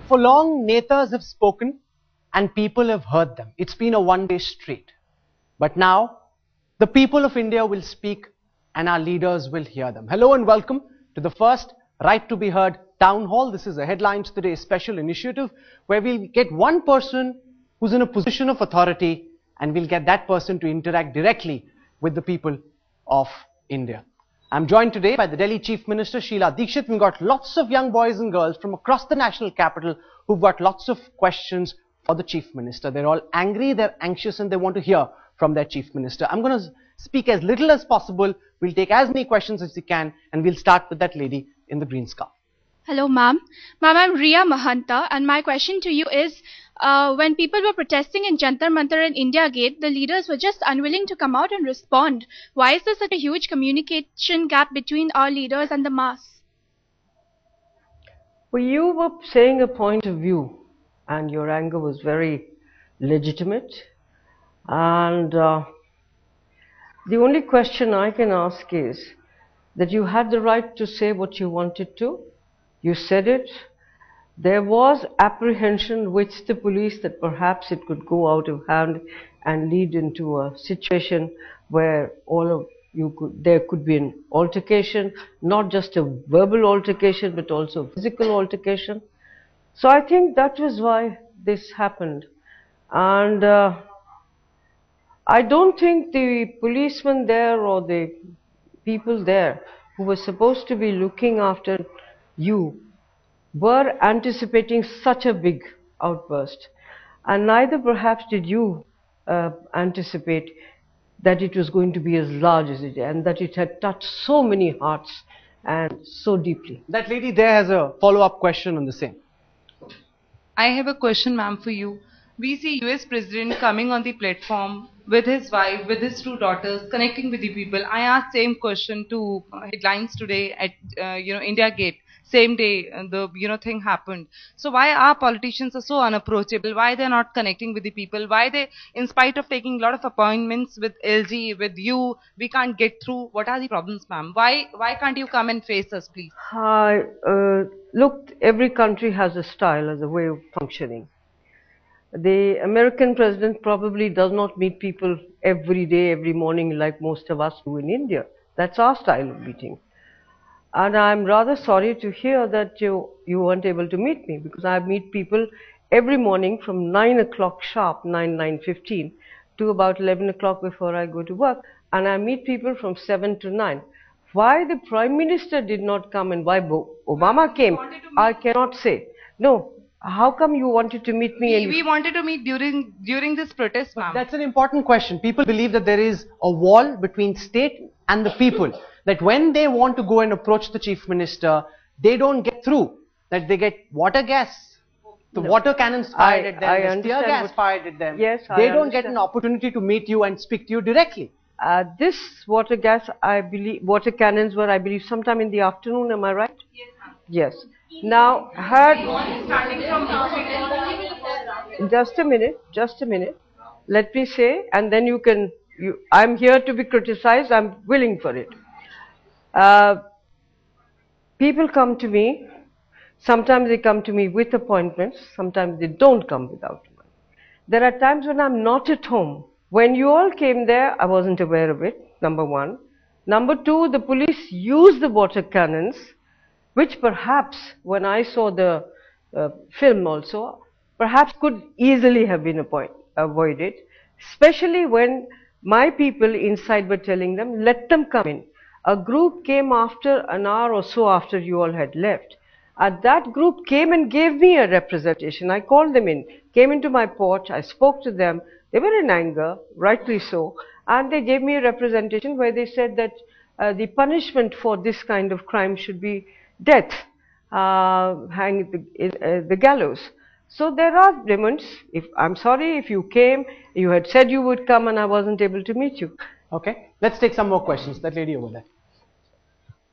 For long, netas have spoken and people have heard them. It's been a one-way street. But now, the people of India will speak and our leaders will hear them. Hello and welcome to the first Right to be Heard Town Hall. This is a Headlines Today special initiative where we'll get one person who's in a position of authority and we'll get that person to interact directly with the people of India. I'm joined today by the Delhi Chief Minister Sheila Dikshit. We've got lots of young boys and girls from across the national capital who've got lots of questions for the Chief Minister. They're all angry, they're anxious, and they want to hear from their Chief Minister. I'm going to speak as little as possible. We'll take as many questions as we can, and we'll start with that lady in the green scarf. Hello, ma'am. Ma'am, I'm Riya Mahanta, and my question to you is, when people were protesting in Jantar Mantar and India Gate, the leaders were just unwilling to come out and respond. Why is there such a huge communication gap between our leaders and the mass? Well, you were saying a point of view, and your anger was very legitimate. And the only question I can ask is that you had the right to say what you wanted to. You said it. There was apprehension with the police that perhaps it could go out of hand and lead into a situation where there could be an altercation, not just a verbal altercation, but also a physical altercation. So I think that was why this happened. And I don't think the policemen there or the people there who were supposed to be looking after you were anticipating such a big outburst, and neither perhaps did you anticipate that it was going to be as large as it did and that it had touched so many hearts and so deeply. That lady there has a follow-up question on the same. I have a question, ma'am, for you. We see US President coming on the platform with his wife, with his two daughters, connecting with the people. I asked same question to Headlines Today at India Gate. Same day the thing happened. So why our politicians are so unapproachable? Why they're not connecting with the people? Why they, in spite of taking a lot of appointments with LG, with you, we can't get through? What are the problems, ma'am? Why can't you come and face us, please? Look, every country has a style, as a way of functioning. The American president probably does not meet people every day, every morning like most of us do in India. That's our style of meeting. And I'm rather sorry to hear that you weren't able to meet me, because I meet people every morning from 9 o'clock sharp, 9:15, to about 11 o'clock before I go to work. And I meet people from 7 to 9. Why the Prime Minister did not come and why Obama came, I cannot say. No. How come you wanted to meet me? We wanted to meet during this protest, ma'am. That's an important question. People believe that there is a wall between state and the people. That when they want to go and approach the Chief Minister, they don't get through. That they get water gas. The water cannons fired at them, the tear gas fired at them. Yes, they don't get an opportunity to meet you and speak to you directly. This water gas, I believe, water cannons were, I believe, sometime in the afternoon. Am I right? Yes, ma'am. Yes. Now, just a minute. Let me say, and then I'm here to be criticized. I'm willing for it. People come to me. Sometimes they come to me with appointments. Sometimes they don't come without one. There are times when I'm not at home. When you all came there, I wasn't aware of it, number one. Number two, the police used the water cannons, which perhaps, when I saw the film also, perhaps could easily have been avoided, especially when my people inside were telling them, let them come in. A group came after an hour or so after you all had left. That group came and gave me a representation. I called them in, came into my porch, I spoke to them. They were in anger, rightly so, and they gave me a representation where they said that the punishment for this kind of crime should be death, hang the gallows. So there are demands. I'm sorry if you came, you had said you would come and I wasn't able to meet you. Okay, let's take some more questions. That lady over there.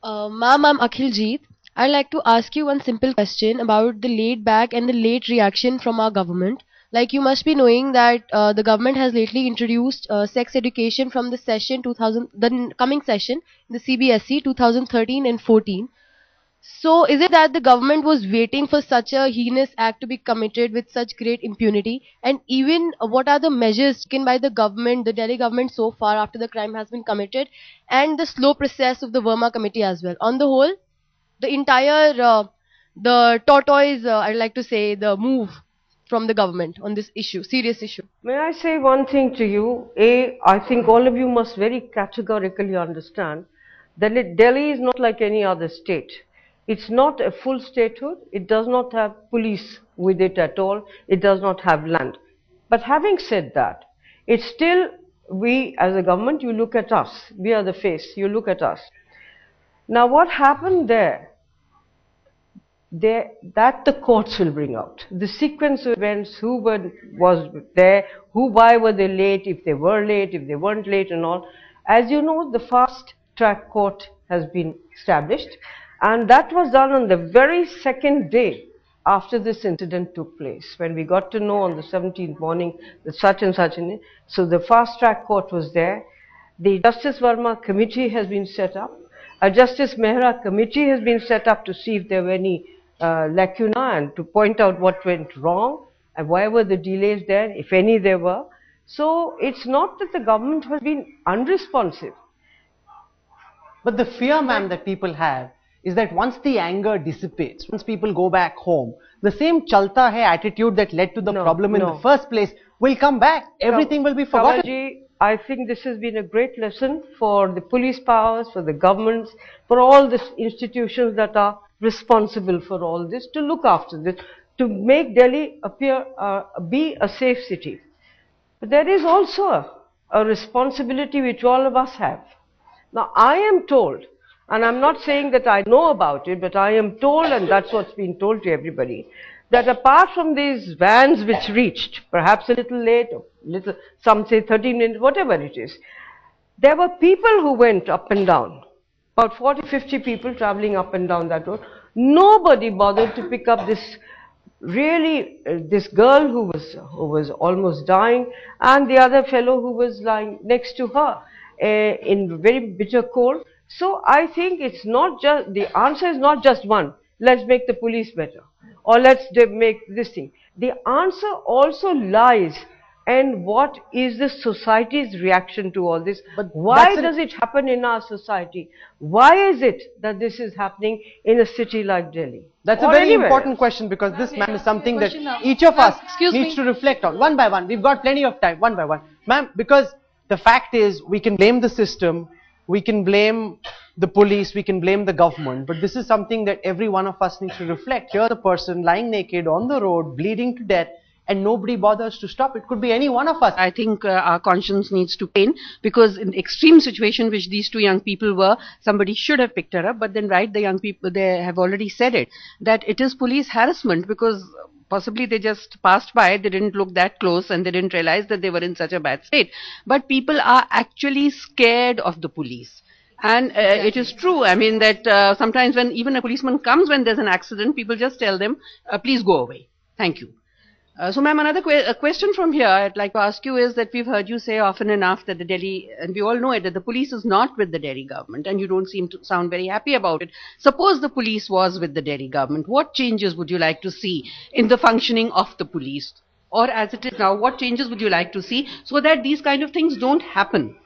Ma'am, I'm Akhiljeet. I'd like to ask you one simple question about the laid back and the late reaction from our government. Like, you must be knowing that the government has lately introduced sex education from the coming session, the CBSE 2013 and 14. So is it that the government was waiting for such a heinous act to be committed with such great impunity? And even what are the measures taken by the government, the Delhi government so far after the crime has been committed, and the slow process of the Verma committee as well? On the whole, the entire, the tortoise, I'd like to say, the move from the government on this issue, serious issue. May I say one thing to you? A, I think all of you must very categorically understand that Delhi is not like any other state. It's not a full statehood. It does not have police with it at all. It does not have land. But having said that, it's still, we as a government, you look at us. We are the face. You look at us. Now what happened there, that the courts will bring out. The sequence of events, was there, why were they late, if they were late, if they weren't late and all. As you know, the fast track court has been established, and that was done on the very second day after this incident took place, when we got to know on the 17th morning that such and such, so the fast track court was there. The Justice Verma committee has been set up. A Justice Mehra committee has been set up to see if there were any lacuna and to point out what went wrong and why were the delays there, if any there were. So it's not that the government has been unresponsive. But the fear, ma'am, that people have is that once the anger dissipates, once people go back home, the same chalta hai attitude that led to the problem in the first place will come back. Everything will be forgotten. Kavalji, I think this has been a great lesson for the police powers, for the governments, for all the institutions that are responsible for all this, to look after this, to make Delhi appear, be a safe city. But there is also a responsibility which all of us have. Now I am told, and I'm not saying that I know about it, but I am told, and that's what's been told to everybody, that apart from these vans which reached, perhaps a little late, or little, some say 13 minutes, whatever it is, there were people who went up and down, about 40-50 people traveling up and down that road. Nobody bothered to pick up this this girl who was almost dying, and the other fellow who was lying next to her in very bitter cold. So I think it's not just, the answer is not just one, let's make the police better, or let's make this thing. The answer also lies in what is the society's reaction to all this. But why does it happen in our society? Why is it that this is happening in a city like Delhi? That's a very important question, because this, ma'am, is something that each of us needs to reflect on. One by one. We've got plenty of time. One by one. Ma'am, because the fact is, we can blame the system, we can blame the police, we can blame the government, but this is something that every one of us needs to reflect. Here the person lying naked on the road, bleeding to death, and nobody bothers to stop. It could be any one of us. I think our conscience needs to pain, because in the extreme situation which these two young people were, somebody should have picked her up. But then, right, the young people, they have already said it, that it is police harassment, because possibly they just passed by, they didn't look that close, and they didn't realize that they were in such a bad state. But people are actually scared of the police. And it is true, I mean, that sometimes when even a policeman comes when there's an accident, people just tell them, please go away. Thank you. So, ma'am, another question from here I'd like to ask you is that we've heard you say often enough that the Delhi, and we all know it, that the police is not with the Delhi government, and you don't seem to sound very happy about it. Suppose the police was with the Delhi government, what changes would you like to see in the functioning of the police? Or as it is now, what changes would you like to see so that these kind of things don't happen?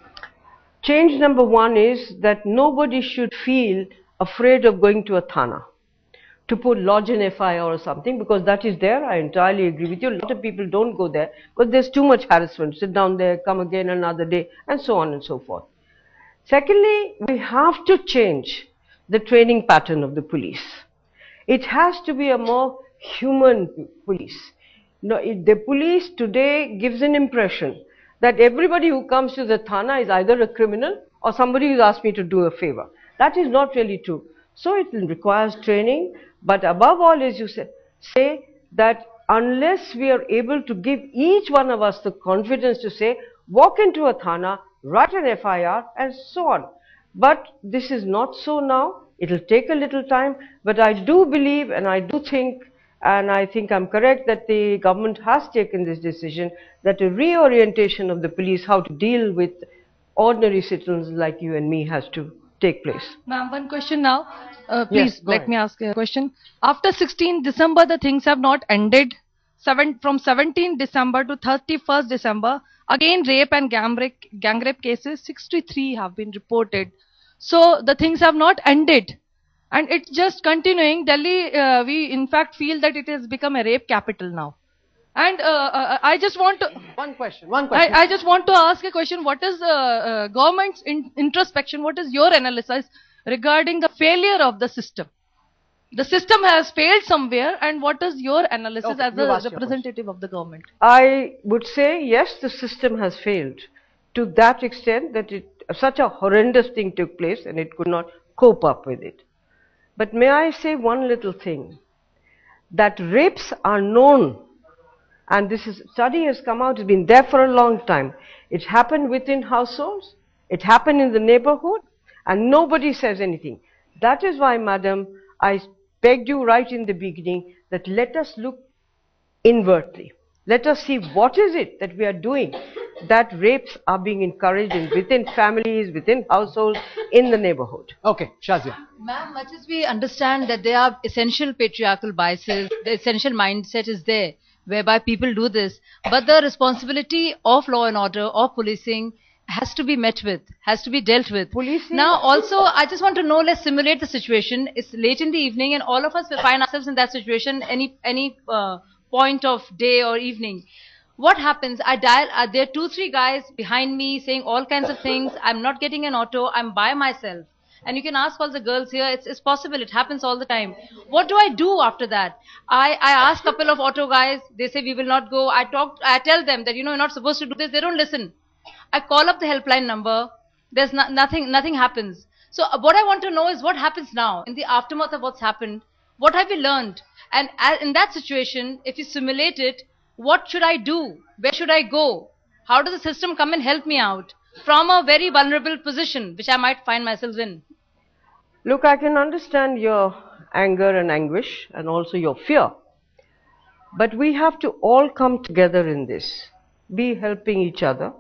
Change number one is that nobody should feel afraid of going to a thana to lodge an FIR or something, because that is there. I entirely agree with you. A lot of people don't go there because there's too much harassment. Sit down there, come again another day, and so on and so forth. Secondly, we have to change the training pattern of the police. It has to be a more human police. No, the police today gives an impression that everybody who comes to the thana is either a criminal or somebody who's asked me to do a favor. That is not really true. So it requires training, but above all, as you say that unless we are able to give each one of us the confidence to say, walk into a thana, write an FIR, and so on. But this is not so now. It will take a little time, but I do believe, and I do think, and I think I'm correct, that the government has taken this decision, that a reorientation of the police, how to deal with ordinary citizens like you and me, has to take place. Ma'am, one question now. Yes, Please go let ahead. me ask a question. After 16 December, the things have not ended. From 17 December to 31st December, again rape and gang rape cases, 63 have been reported. So the things have not ended. And it's just continuing. Delhi, we in fact feel that it has become a rape capital now. And I just want to... One question. I just want to ask a question. What is government's introspection? What is your analysis regarding the failure of the system? The system has failed somewhere, and what is your analysis Okay, as you've a asked your representative of the government? I would say yes, the system has failed to that extent that such a horrendous thing took place and it could not cope up with it. But may I say one little thing, that rapes are known, and study has come out, it's been there for a long time. It happened within households, it happened in the neighborhood, and nobody says anything. That is why, madam, I begged you right in the beginning that let us look inwardly. Let us see what is it that we are doing that rapes are being encouraged within families, within households, in the neighborhood. Okay, Shazia. Ma'am, much as we understand that there are essential patriarchal biases, the essential mindset is there, whereby people do this, but the responsibility of law and order, of policing, has to be met with, has to be dealt with. Policing? Now, also, I just want to know, let's simulate the situation. It's late in the evening and all of us will find ourselves in that situation any point of day or evening. What happens? I dial, there are 2-3 guys behind me saying all kinds of things. I'm not getting an auto. I'm by myself. And you can ask all the girls here. It's possible. It happens all the time. What do I do after that? I ask a couple of auto guys. They say we will not go. I tell them that, you're not supposed to do this. They don't listen. I call up the helpline number. There's nothing happens. So what I want to know is what happens now in the aftermath of what's happened. What have we learned? And in that situation, if you simulate it, what should I do? Where should I go? How does the system come and help me out from a very vulnerable position, which I might find myself in? Look, I can understand your anger and anguish and also your fear. But we have to all come together in this, be helping each other.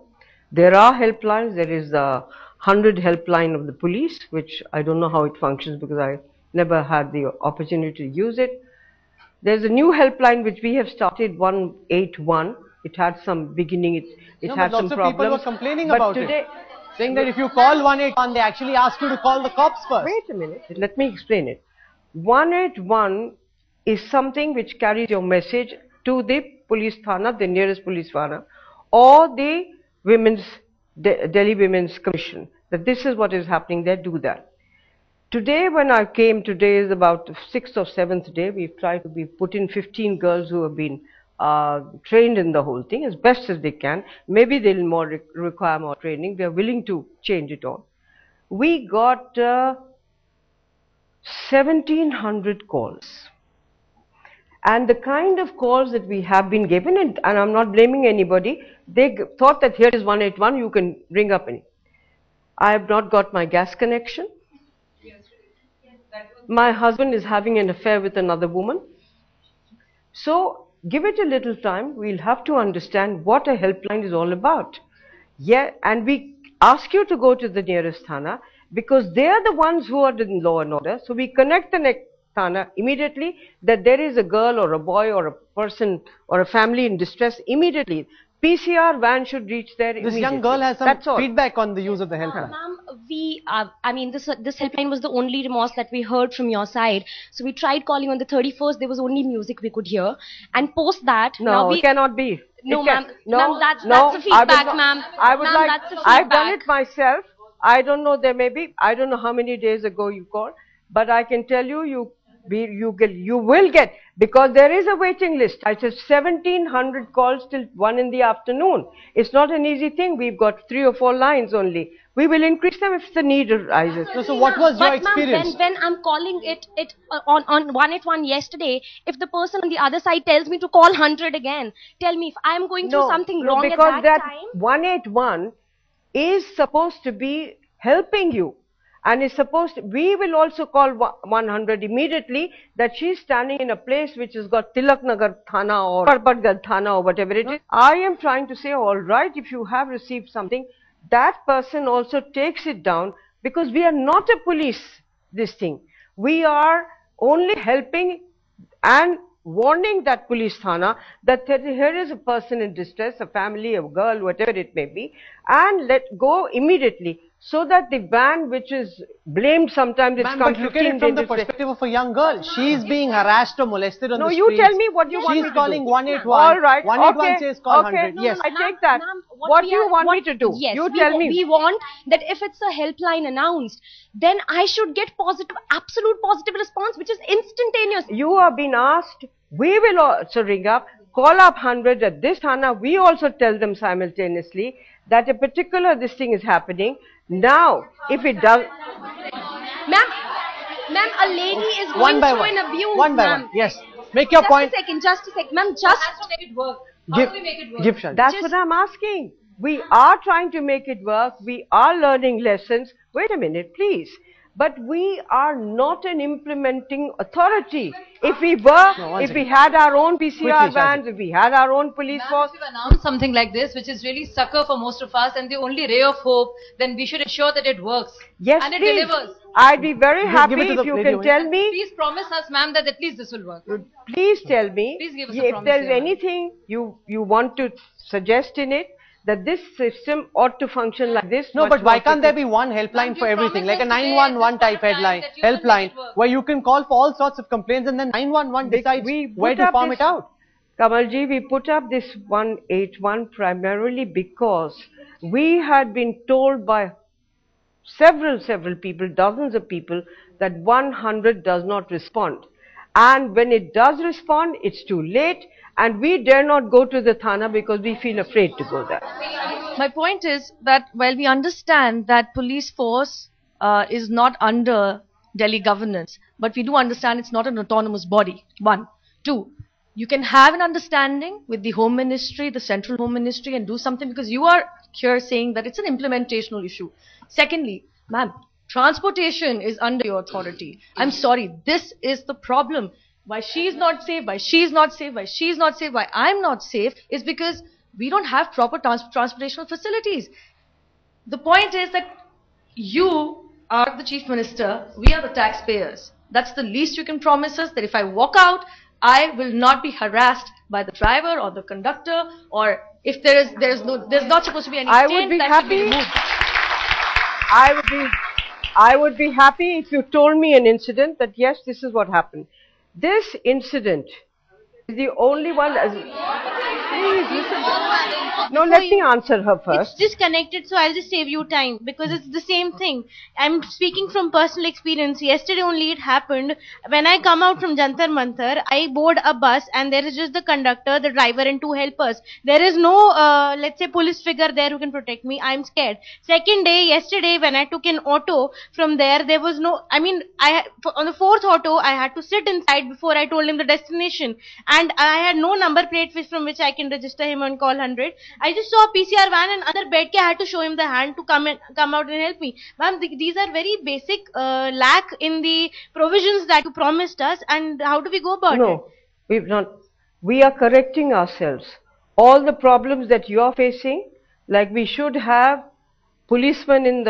There are helplines. There is the 100 helpline of the police, which I don't know how it functions because I never had the opportunity to use it. There's a new helpline which we have started, 181. It had some beginning, it had some problems. Lots of people were complaining but about today, it. Saying that if you call 181, they actually ask you to call the cops first. Wait a minute, let me explain it. 181 is something which carries your message to the police thana, the nearest police thana, or the Delhi Women's Commission, that this is what is happening there, do that. Today when I came, today is about the 6th or 7th day, we've tried to put in 15 girls who have been trained in the whole thing as best as they can. Maybe they'll require more training. They're willing to change it all. We got 1700 calls. And the kind of calls that we have been given, and I'm not blaming anybody, they thought that here is 181, you can ring up any. I have not got my gas connection. My husband is having an affair with another woman. So give it a little time. We'll have to understand what a helpline is all about. Yeah, and we ask you to go to the nearest thana because they are the ones who are in law and order. So we connect the next thana immediately that there is a girl or a boy or a person or a family in distress immediately. PCR van should reach there immediately. This young girl has some feedback on the use of the helpline. Ma'am, this helpline was the only remorse that we heard from your side. So we tried calling on the 31st. There was only music we could hear. And post that, it cannot be. No, ma'am. Ma'am, that's the feedback, ma'am. I've done it myself. I don't know, there may be, I don't know how many days ago you called, but I can tell you, you will get, because there is a waiting list. I said 1700 calls till 1 in the afternoon. It's not an easy thing. We've got 3 or 4 lines only. We will increase them if the need arises. So what was your experience? When I'm calling it on 181 yesterday, if the person on the other side tells me to call 100 again, tell me if I'm going through something wrong at that time. 181 is supposed to be helping you. And is supposed to, we will also call 100 immediately that she's standing in a place which has got Tilak Nagar Thana or Parbatgarh Thana or whatever it is. I am trying to say, all right, if you have received something, that person also takes it down, because we are not a police, this thing. We are only helping and warning that police thana that here is a person in distress, a family, a girl, whatever it may be, and let go immediately, so that the ban which is blamed sometimes it's come but look at it from the perspective of a young girl. She is being harassed or molested on the streets. No, you tell me what you want me to do. She's calling 181. All right. 181 says call 100. No, yes. I take that. What do you want me to do? Yes, you tell me. We want that if it's a helpline announced, then I should get positive, absolute positive response, which is instantaneous. You have been asked, we will also ring up, call up 100 at this Thana. We also tell them simultaneously that a particular this thing is happening. Now, if it does... Ma'am, a lady is going through an abuse. One by one, yes. Make your point. Just a second, ma'am, just... How to make it work? How do we make it work? That's what I'm asking. We are trying to make it work. We are learning lessons. Wait a minute, please. But we are not an implementing authority. If we were, if we had our own PCR vans, if we had our own police force. If you announce something like this, which is really succor for most of us and the only ray of hope, then we should ensure that it works. Yes, and it please. delivers. I'd be very happy if you can tell me. Please promise us, ma'am, that at least this will work. Please tell me. Please give us a promise. If there's anything you want to suggest in it, that this system ought to function like this. No, but why can't there be one helpline for everything, like a 911 type helpline, where you can call for all sorts of complaints and then 911 decides where to farm it out? Kamalji, we put up this 181 primarily because we had been told by several people, dozens of people, that 100 does not respond. And when it does respond, it's too late. And we dare not go to the Thana because we feel afraid to go there. My point is that while we understand that police force is not under Delhi governance, but we do understand it's not an autonomous body. 1. 2. You can have an understanding with the Home Ministry, the Central Home Ministry, and do something, because you are here saying that it's an implementational issue. Secondly, ma'am, transportation is under your authority. I'm sorry, this is the problem. Why she's not safe, why she's not safe, why she's not safe, why I'm not safe, is because we don't have proper transportational facilities. The point is that you are the Chief Minister, we are the taxpayers. That's the least you can promise us, that if I walk out, I will not be harassed by the driver or the conductor, or if there's not supposed to be any stain that should be removed. I would be happy if you told me an incident that yes, this is what happened. This incident is the only one. Please listen. No, let me answer her first. It's disconnected, so I'll just save you time, because it's the same thing. I'm speaking from personal experience. Yesterday only it happened. When I come out from Jantar Mantar, I board a bus and there is just the conductor, the driver and 2 helpers. There is no, let's say, police figure there who can protect me. I'm scared. Second day, yesterday, when I took an auto from there was no, I mean, on the 4th auto, I had to sit inside before I told him the destination. And I had no number plate from which I can register him and call 100. I just saw a PCR van and other bed I had to show him the hand to come out and help me. Ma'am, these are very basic lack in the provisions that you promised us, and how do we go about it? No, we've not. We are correcting ourselves. All the problems that you are facing, like we should have policemen in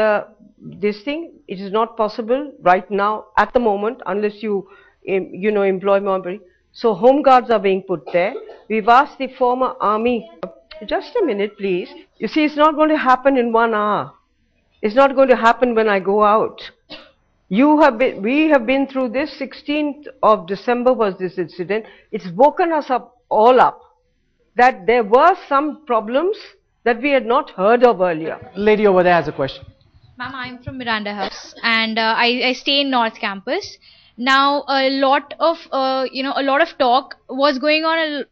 this thing, it is not possible right now at the moment unless you employ more. So home guards are being put there. We've asked the former army. Just a minute, please. You see, it's not going to happen in 1 hour. It's not going to happen when I go out. We have been through this. 16th of December was this incident. It's woken us all up that there were some problems that we had not heard of earlier. Lady over there has a question. Ma'am, I'm from Miranda House and I stay in North Campus. Now, a lot of talk was going on,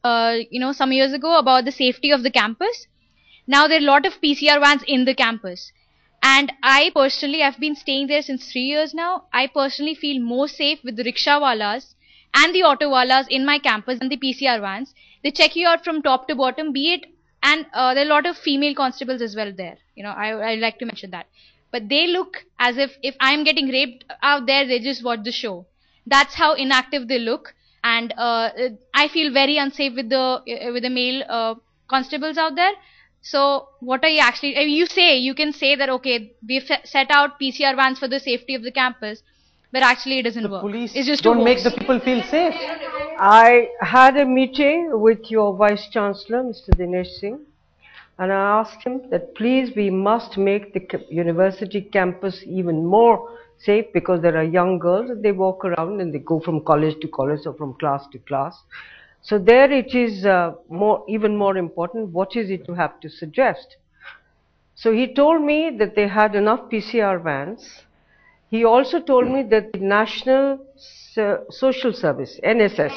some years ago about the safety of the campus. Now, there are a lot of PCR vans in the campus. And I personally, I've been staying there since 3 years now. I personally feel more safe with the rickshawalas and the autowalas in my campus than the PCR vans. They check you out from top to bottom, be it, and there are a lot of female constables as well there. I like to mention that. But they look as if I'm getting raped out there, they just watch the show. That's how inactive they look, and I feel very unsafe with the male constables out there. So what are you actually, you can say that, okay, we've set out PCR vans for the safety of the campus, but actually it doesn't work. Police It's just don't make the people feel safe. I had a meeting with your Vice Chancellor, Mr. Dinesh Singh, and I asked him that please we must make the university campus even more safe, because there are young girls and they walk around and they go from college to college or from class to class. So there it is even more important, what is it you have to suggest? So he told me that they had enough PCR vans. He also told me that the National Social Service, NSS,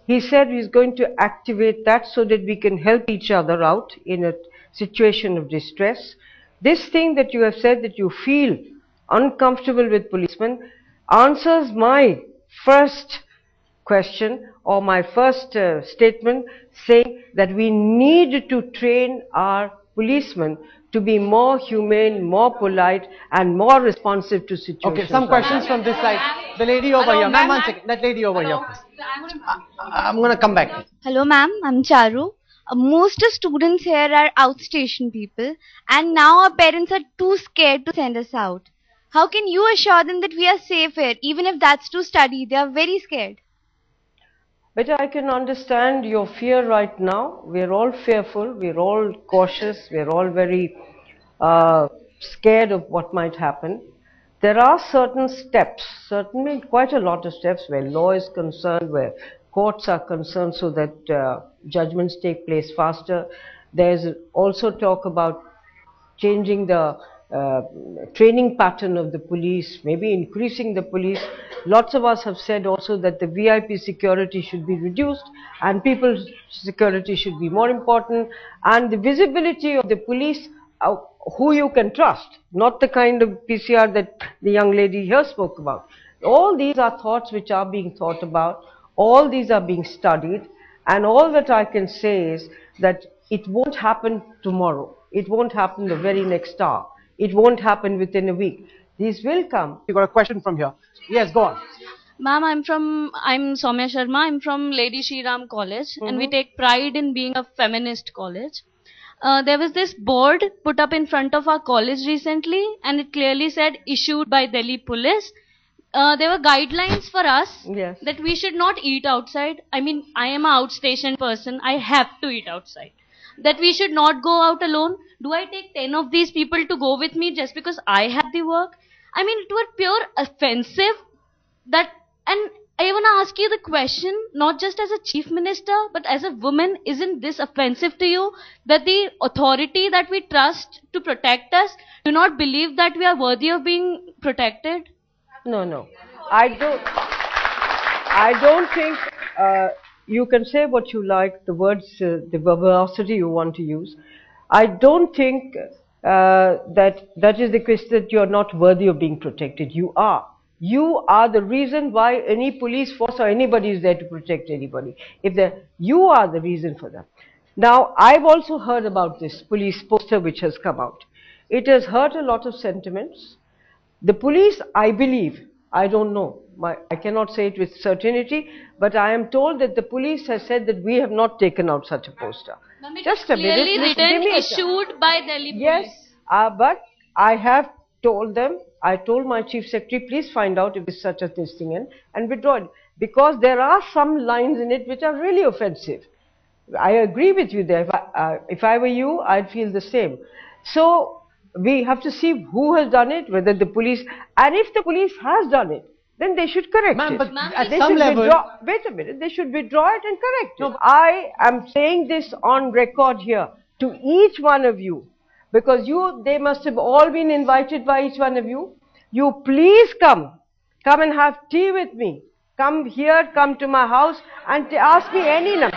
he said he's going to activate that so that we can help each other out in a situation of distress. This thing that you have said, that you feel uncomfortable with policemen, answers my first question or my first statement, saying that we need to train our policemen to be more humane, more polite and more responsive to situations. Okay, some questions from this side. The lady over here. Ma'am, one second. That lady over here, please. I'm going to come back. Hello ma'am, I'm Charu. Most students here are outstation people, and now our parents are too scared to send us out. How can you assure them that we are safe here, even if that's to study? They are very scared. But I can understand your fear right now. We're all fearful, we're all cautious, we're all very scared of what might happen. There are certain steps, certainly quite a lot of steps where law is concerned, where courts are concerned, so that judgments take place faster. There's also talk about changing the training pattern of the police, maybe increasing the police. Lots of us have said also that the VIP security should be reduced and people's security should be more important, and the visibility of the police, who you can trust, not the kind of PCR that the young lady here spoke about. All these are thoughts which are being thought about, all these are being studied, and all that I can say is that it won't happen tomorrow, it won't happen the very next hour, it won't happen within a week. These will come. You got a question from here? Yes, go on. Ma'am, I'm Soumya Sharma. I'm from Lady Shri Ram College, and we take pride in being a feminist college. There was this board put up in front of our college recently, and it clearly said issued by Delhi Police. There were guidelines for us that we should not eat outside. I mean, I am an outstation person. I have to eat outside. That we should not go out alone. Do I take 10 of these people to go with me just because I have the work? I mean, it was pure offensive. And I want to ask you the question, not just as a chief minister, but as a woman, isn't this offensive to you? That the authority that we trust to protect us do not believe that we are worthy of being protected? No. I don't think you can say what you like, the words, the verbosity you want to use. I don't think that is the case, that you are not worthy of being protected. You are. You are the reason why any police force or anybody is there to protect anybody. You are the reason for that. Now, I've also heard about this police poster which has come out. It has hurt a lot of sentiments. The police, I believe, I don't know, I cannot say it with certainty, but I am told that the police has said that we have not taken out such a poster. Just a minute. Clearly written, issued by Delhi Police. Yes, but I have told them, I told my chief secretary, please find out if it's such a thing and withdraw it. Because there are some lines in it which are really offensive. I agree with you there. If I were you, I'd feel the same. So, we have to see who has done it, whether the police, and if the police has done it, then they should correct it. But at some level... Wait a minute, they should withdraw it and correct it. I am saying this on record here to each one of you, because they must have all been invited by each one of you. You please come and have tea with me. Come here, come to my house and ask me any number.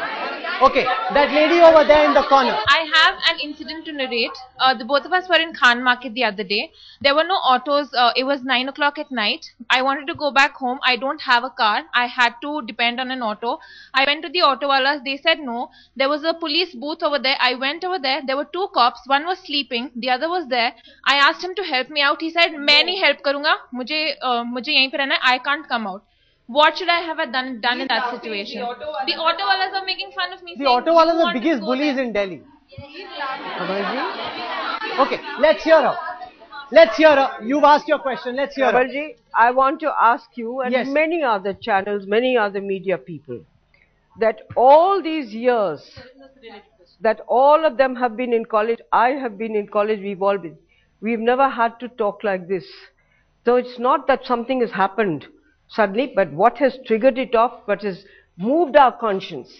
Okay, that lady over there in the corner. I have an incident to narrate. The both of us were in Khan Market the other day. There were no autos. It was 9 o'clock at night. I wanted to go back home. I don't have a car. I had to depend on an auto. I went to the auto wallahs. They said no. There was a police booth over there. I went over there. There were two cops. One was sleeping. The other was there. I asked him to help me out. He said, "मैं नहीं help करूँगा. मुझे यहीं पे रहना है. I can't come out." What should I have done in that situation? The auto wallahs are making fun of me. The auto wallahs are the biggest bullies in Delhi. Kamalji? Okay, let's hear her. Let's hear her. You've asked your question. Let's hear her. Kamalji, I want to ask you and Yes. many other channels, many other media people, that all these years, that all of them have been in college, I have been in college, we've all been, we've never had to talk like this. So it's not that something has happened suddenly, but what has triggered it off, what has moved our conscience,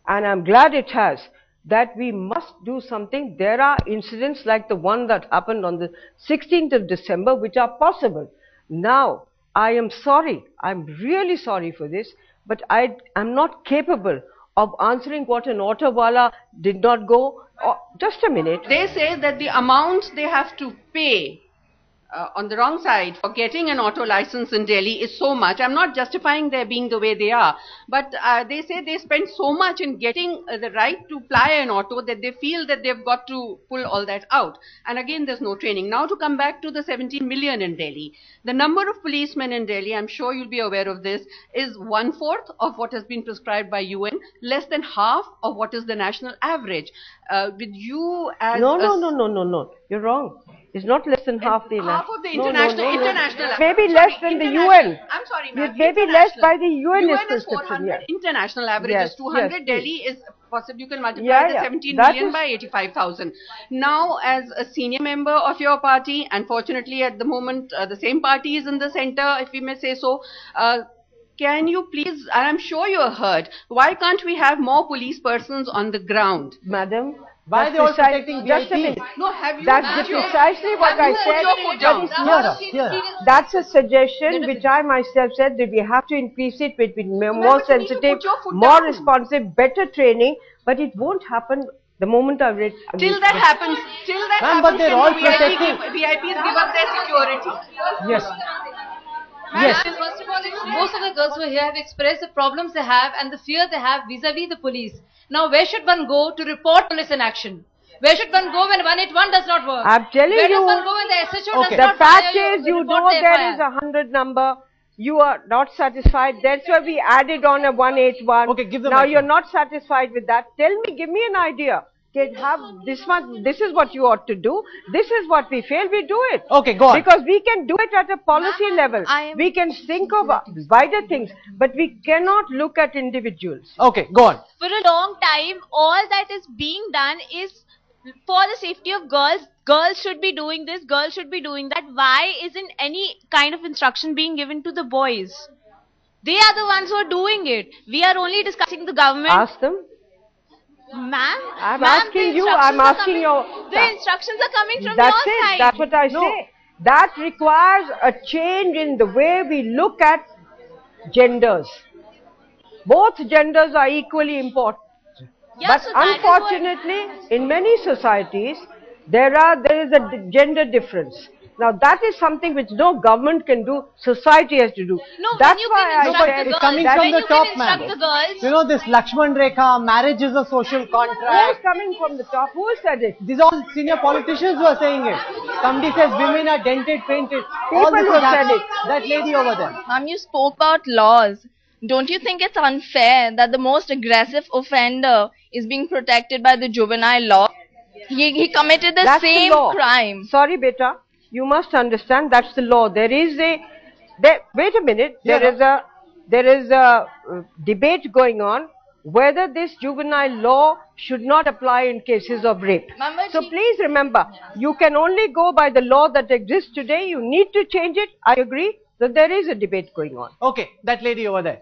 and I'm glad it has, that we must do something. There are incidents like the one that happened on the 16th of December which are possible. Now, I am sorry, I'm really sorry for this, but I am not capable of answering what an auto wala did not go. Oh, just a minute. They say that the amount they have to pay on the wrong side for getting an auto license in Delhi is so much. I'm not justifying their being the way they are, but they say they spend so much in getting the right to ply an auto that they feel that they've got to pull all that out. And again, there's no training. Now to come back to the 17 million in Delhi, the number of policemen in Delhi, I'm sure you'll be aware of this, is 1/4 of what has been prescribed by UN, less than half of what is the national average. With you as No, you're wrong. It's not less than half the half of the international average. Maybe less than the UN. I'm sorry, ma'am. Maybe less by the UN UN is prescription. 400. Yes. International average Yes, is 200. yes, Delhi is possible. You can multiply Yeah, the yeah. 17 That million is- by 85,000. Now, as a senior member of your party, unfortunately at the moment the same party is in the center, if we may say so. Can you please, and I'm sure you heard, why can't we have more police persons on the ground? Madam, Why are they all protecting just a VIPs? minute. No, have you? That's precisely what I said. Hear her. That's a suggestion which I myself said, that we have to increase it with more but you need to sensitive, put your foot more down. responsive, better training, but it won't happen the moment I read. Till that happens, Ma'am, but they're can all the protecting. VIPs give up their security. Yes. Yes. First of all, most of the girls who are here have expressed the problems they have and the fear they have vis-a-vis the police. Now, where should one go to report police in action? Where should one go when 181 does not work? I'm telling Where you, does one go when the SHO does the not fact fire is, you report know the there FIR? is a 100 number. You are not satisfied. That's why we added on a 181. Okay, give the Now mic. you're not satisfied with that. Tell me, give me an idea. Okay, have this one. This is what you ought to do. This is what we fail. We do it. Okay, go on. Because we can do it at a policy level. We can think of wider things, but we cannot look at individuals. Okay, go on. For a long time, all that is being done is for the safety of girls. Girls should be doing this, girls should be doing that. Why isn't any kind of instruction being given to the boys? They are the ones who are doing it. We are only discussing the government. Ask them. Ma'am, I'm ma'am, asking the you. instructions I'm are asking coming- your. The instructions are coming from That's your it. side. That's what I say. That requires a change in the way we look at genders. Both genders are equally important. Yeah, But so that is what- unfortunately, in many societies, there is a gender difference. Now that is something which no government can do, society has to do. No, when That's you why can I instruct said the It's girls, coming that from when the you top, can man. instruct the girls, You know this Lakshman Rekha, marriage is a social who's contract. coming from the top? Who said it? These are all senior politicians who are saying it. Somebody says women are dented, painted. All People this who is said happening. it. That lady over there. Ma'am, you spoke about laws. Don't you think it's unfair that the most aggressive offender is being protected by the juvenile law? He committed the That's same the law. crime. Sorry, beta. You must understand that's the law. There is a. Wait a minute. There is a debate going on whether this juvenile law should not apply in cases of rape. So please remember, you can only go by the law that exists today. You need to change it. I agree that there is a debate going on. Okay, that lady over there.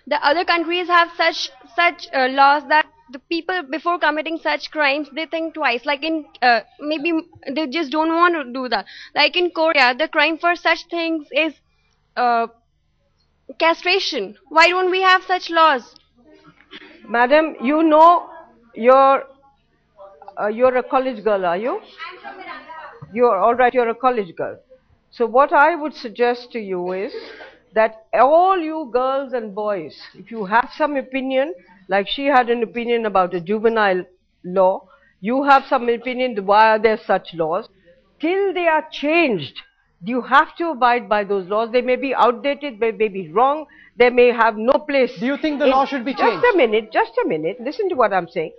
The other countries have such laws that the people before committing such crimes they think twice. Like in maybe they just don't want to do that. Like in Korea, the crime for such things is castration. Why don't we have such laws? Madam, you know you're a college girl, are you? You're all right. You're a college girl. So what I would suggest to you is that all you girls and boys, if you have some opinion, like she had an opinion about a juvenile law, you have some opinion why are there such laws, till they are changed, you have to abide by those laws. They may be outdated, they may be wrong, they may have no place. Do you think the law should be changed? Just a minute, listen to what I'm saying.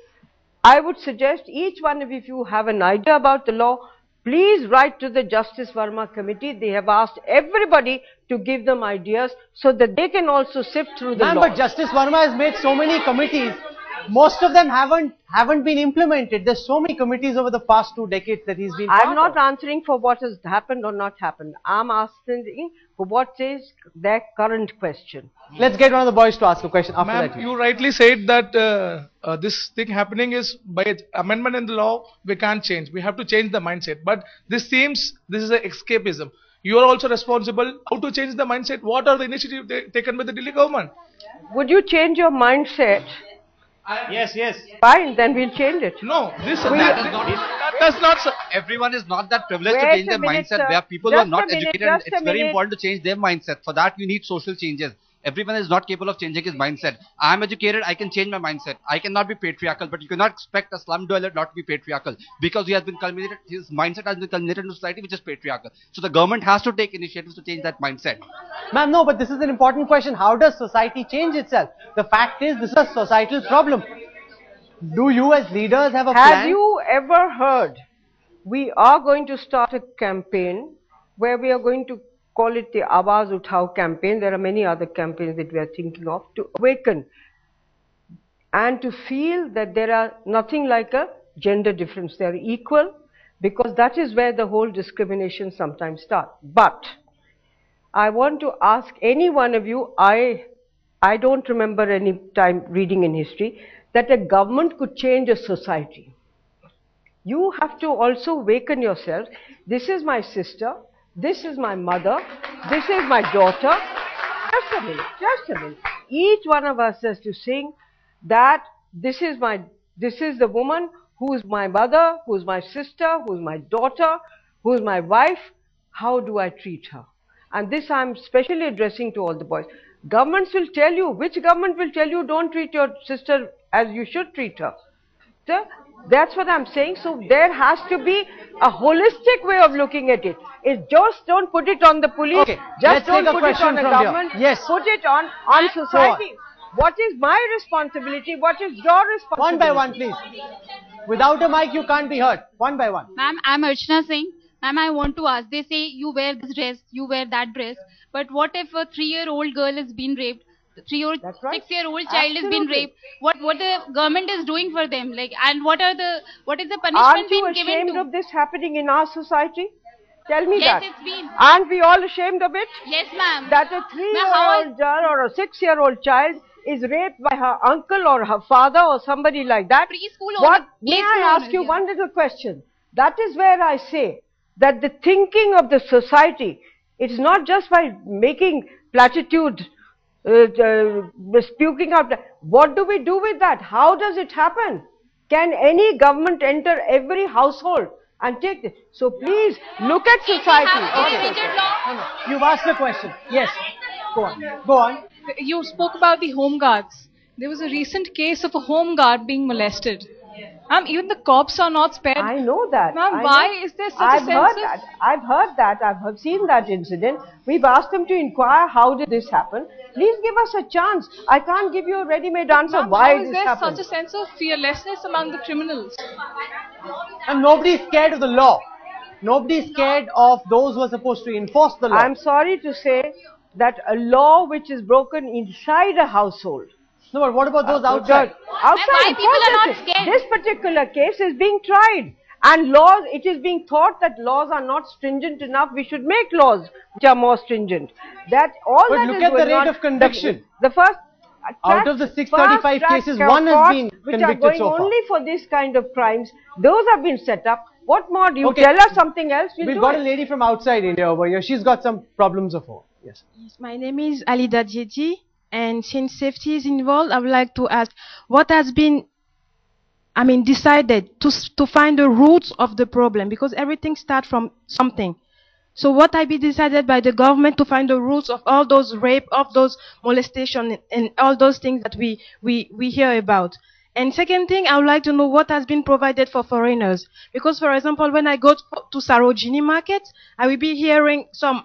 I would suggest each one of you, if you have an idea about the law, please write to the Justice Verma committee. They have asked everybody to give them ideas so that they can also sift through the Ma'am, law. but Justice Verma has made so many committees. Most of them haven't been implemented. There's so many committees over the past 2 decades that he's been I'm not answering for what has happened or not happened. I'm asking for what is their current question. Let's get one of the boys to ask a question after Ma'am, that. you rightly said that this thing happening is by amendment in the law, we can't change. We have to change the mindset. But this seems, this is an escapism. You are also responsible. How to change the mindset? What are the initiatives taken by the Delhi government? Would you change your mindset? Yes, yes. Fine, then we'll change it. No, this that's not so. Everyone is not that privileged to Wait change a their minute, mindset. sir. There are people who are Just not a minute, educated. just It's a very minute. important to change their mindset. For that, we need social changes. Everyone is not capable of changing his mindset. I am educated. I can change my mindset. I cannot be patriarchal, but you cannot expect a slum dweller not to be patriarchal because he has been culminated. His mindset has been culminated in a society which is patriarchal. So the government has to take initiatives to change that mindset. Ma'am, no, but this is an important question. How does society change itself? The fact is, this is a societal problem. Do you as leaders have a plan? Have you ever heard? We are going to start a campaign where we are going to call it the Awaz Uthao campaign. There are many other campaigns that we are thinking of to awaken and to feel that there are nothing like a gender difference. They are equal, because that is where the whole discrimination sometimes starts. But I want to ask any one of you, I don't remember any time reading in history that a government could change a society. You have to also awaken yourself. This is my sister, this is my mother, this is my daughter. Just a minute, just a minute. Each one of us has to sing that this is the woman who is my mother, who is my sister, who is my daughter, who is my wife. How do I treat her? And this I am specially addressing to all the boys. Governments will tell you, which government will tell you don't treat your sister as you should treat her? So, that's what I'm saying. So there has to be a holistic way of looking at it. It's just don't put it on the police. Okay, Just let's take don't a put it question on a from here. government. Yes. Put it on society. What is my responsibility? What is your responsibility? One by one, please. Without a mic, you can't be heard. One by one. Ma'am, I'm Archana Singh. Ma'am, I want to ask, they say you wear this dress, you wear that dress, but what if a 3-year-old girl is being raped? 6-year-old child is being raped. What the government is doing for them? Like, and what is the punishment Aren't you being given ashamed to? of this happening in our society? Tell me Yes, that. it's been. Aren't we all ashamed of it? Yes, ma'am. That a 3-year-old girl or a 6-year-old child is raped by her uncle or her father or somebody like that. May I ask you one little question? That is where I say that the thinking of the society, it's not just by making platitudes, speaking out. What do we do with that? How does it happen? Can any government enter every household and take this? So please look at society. Okay. You've asked a question. Yes. Go on. Go on. You spoke about the home guards. There was a recent case of a home guard being molested. Even the cops are not spared. I know that. Ma'am, why is there such a sense of... I've heard that. I've seen that incident. We've asked them to inquire how did this happen. Please give us a chance. I can't give you a ready-made answer why how is this there happened. such a sense of fearlessness among the criminals? And nobody is scared of the law. Nobody is scared of those who are supposed to enforce the law. I'm sorry to say that a law which is broken inside a household. No, but what about those outside? Outside, why of people course are it not is. scared? This particular case is being tried. And laws, it is being thought that laws are not stringent enough. We should make laws which are more stringent. That all But that look is at the going rate on, of conviction. The first Out of the 635 fast-track cases, one has courts been which are convicted going so far. only for this kind of crimes. Those have been set up. What more? Do you Okay. tell us something else? We'll We've do got it. a lady from outside India over here. She's got some problems of her own. Yes. My name is Alida Djeti, and since safety is involved, I would like to ask what has been, decided to find the roots of the problem, because everything starts from something. So what has been decided by the government to find the roots of all those rape, of those molestation, and all those things that we hear about. And second thing, I would like to know what has been provided for foreigners. Because, for example, when I go to Sarojini market, I will be hearing some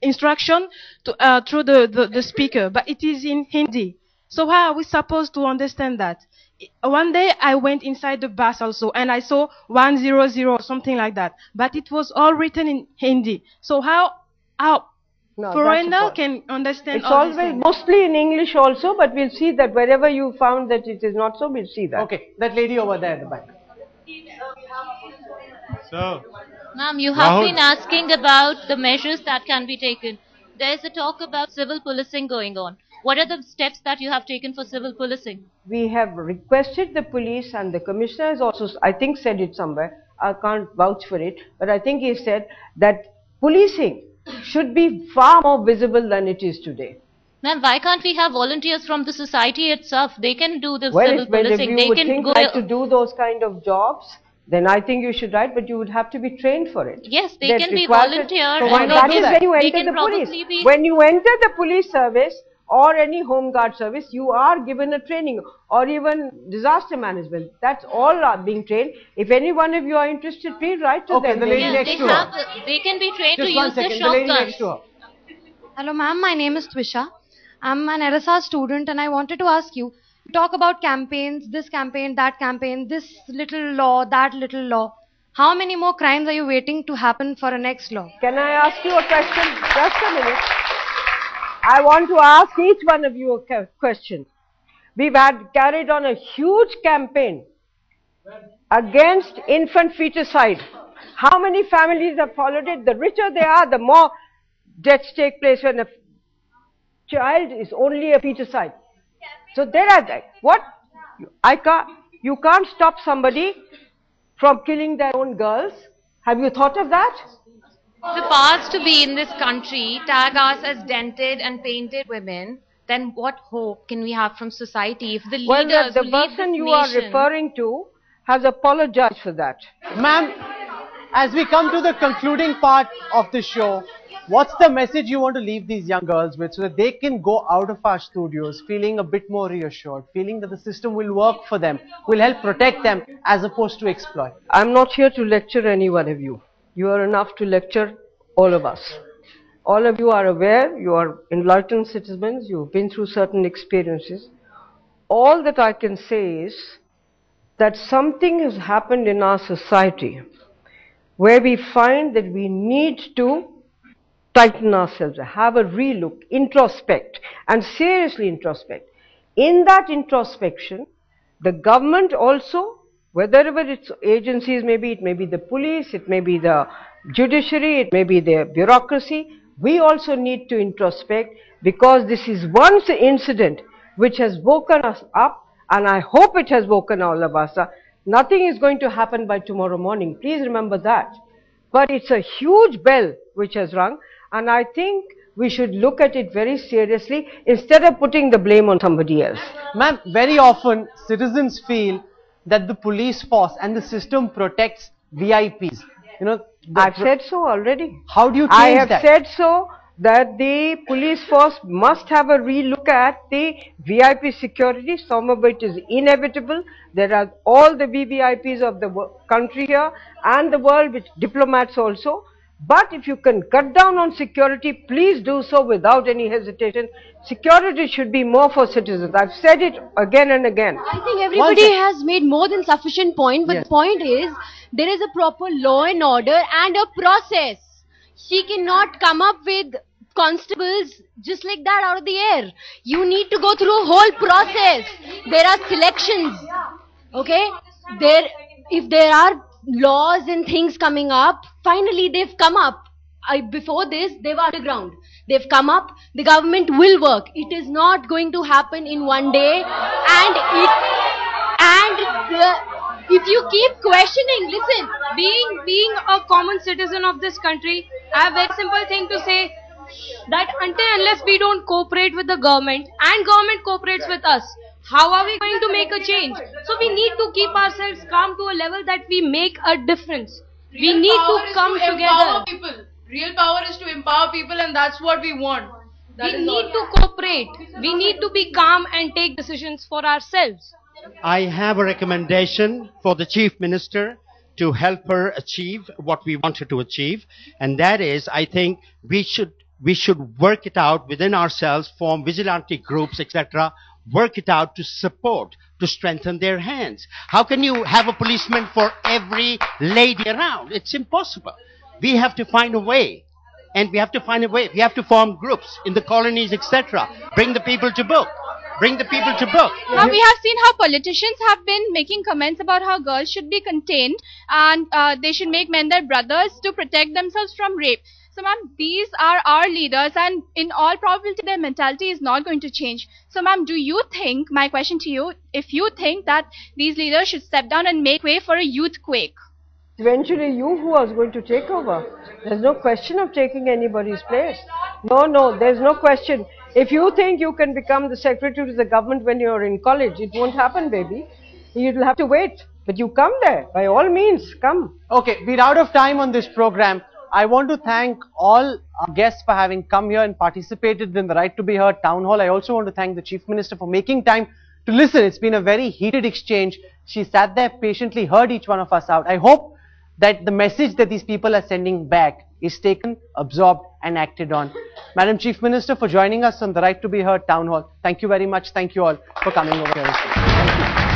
instruction through the speaker, but it is in Hindi. So how are we supposed to understand that? One day I went inside the bus also and I saw 100 or something like that, but it was all written in Hindi. So how No, that's the foreigner point. can understand It's all these always things? mostly in English also, but we'll see that wherever you found that it is not so, we'll see that. Okay, that lady over there at the back. So, Ma'am, you have Rahul. been asking about the measures that can be taken. There is a talk about civil policing going on. What are the steps that you have taken for civil policing? We have requested the police, and the commissioner has also, I think, said it somewhere. I can't vouch for it, but I think he said that policing should be far more visible than it is today. Ma'am, why can't we have volunteers from the society itself? They can do the Well, civil if policing. you They would can think go. like to do those kind of jobs, then I think you should write, but you would have to be trained for it. Yes, they That can be requires it. volunteer. So and why they not can- when you they enter can the police? probably be- When you enter the police service or any home guard service, you are given a training, or even disaster management. That's all are being trained. If any one of you are interested, please write to Okay, them. the lady Yes, next they to her. they can be trained Just to one use the second, the lady shotguns. next to her. Hello, ma'am. My name is Twisha. I'm an LSR student, and I wanted to ask you, talk about campaigns, this campaign, that campaign, this little law, that little law. How many more crimes are you waiting to happen for a next law? Can I ask you a question? Just a minute. I want to ask each one of you a question. We've carried on a huge campaign against infant feticide. How many families have followed it? The richer they are, the more deaths take place when a child is only a feticide. So there are that. What? You can't stop somebody from killing their own girls. Have you thought of that? The powers to be in this country tag us as dented and painted women, then what hope can we have from society if the leaders Well, the who lead person this you are nation- referring to has apologized for that. Ma'am, as we come to the concluding part of the show, what's the message you want to leave these young girls with so that they can go out of our studios feeling a bit more reassured, feeling that the system will work for them, will help protect them as opposed to exploit? I'm not here to lecture any one of you. You are enough to lecture all of us. All of you are aware, you are enlightened citizens, you've been through certain experiences. All that I can say is that something has happened in our society where we find that we need to tighten ourselves, have a relook, introspect, and seriously introspect. In that introspection, the government also, whether its agencies, maybe it may be the police, it may be the judiciary, it may be the bureaucracy, we also need to introspect, because this is one incident which has woken us up, and I hope it has woken all of us up. Nothing is going to happen by tomorrow morning, please remember that. But it's a huge bell which has rung, and I think we should look at it very seriously instead of putting the blame on somebody else. Ma'am, very often citizens feel that the police force and the system protects VIPs. You know, I've said so already. How do you change I have that? said so, that the police force must have a relook at the VIP security. Some of it is inevitable. There are all the VVIPs of the country here and the world, which diplomats also. But if you can cut down on security, please do so without any hesitation. Security should be more for citizens. I've said it again and again. I think everybody has made more than sufficient point, but the point is, there is a proper law and order and a process. She cannot come up with constables just like that out of the air. You need to go through a whole process. There are selections. Okay? If there are laws and things coming up, finally they've come up. Before this, they were underground. They've come up. The government will work. It is not going to happen in one day. If you keep questioning, listen, being a common citizen of this country, I have a very simple thing to say, that unless we don't cooperate with the government and government cooperates with us, how are we going to make a change? So we need to keep ourselves calm to a level that we make a difference. We need to come together. Real power is to empower people, and that's what we want. We need to cooperate. We need to be calm and take decisions for ourselves. I have a recommendation for the Chief Minister to help her achieve what we want her to achieve, and that is, I think we should work it out within ourselves, form vigilante groups, etc., work it out to support, to strengthen their hands. How can you have a policeman for every lady around? It's impossible. We have to find a way. And we have to find a way. We have to form groups in the colonies, etc. Bring the people to book. Bring the people to book. Now we have seen how politicians have been making comments about how girls should be contained and they should make men their brothers to protect themselves from rape. So ma'am, these are our leaders and in all probability their mentality is not going to change. So ma'am, do you think, my question to you, if you think that these leaders should step down and make way for a youth quake? Eventually you who are going to take over. There's no question of taking anybody's place. No, there's no question. If you think you can become the secretary to the government when you're in college, it won't happen, baby. You'll have to wait. But you come there. By all means, come. Okay, we're out of time on this program. I want to thank all our guests for having come here and participated in the Right to be Heard town hall. I also want to thank the Chief Minister for making time to listen. It's been a very heated exchange. She sat there patiently, heard each one of us out. I hope that the message that these people are sending back is taken, absorbed and acted on. Madam Chief Minister, for joining us on the Right to be Heard town hall. Thank you very much. Thank you all for coming over here. Thank you.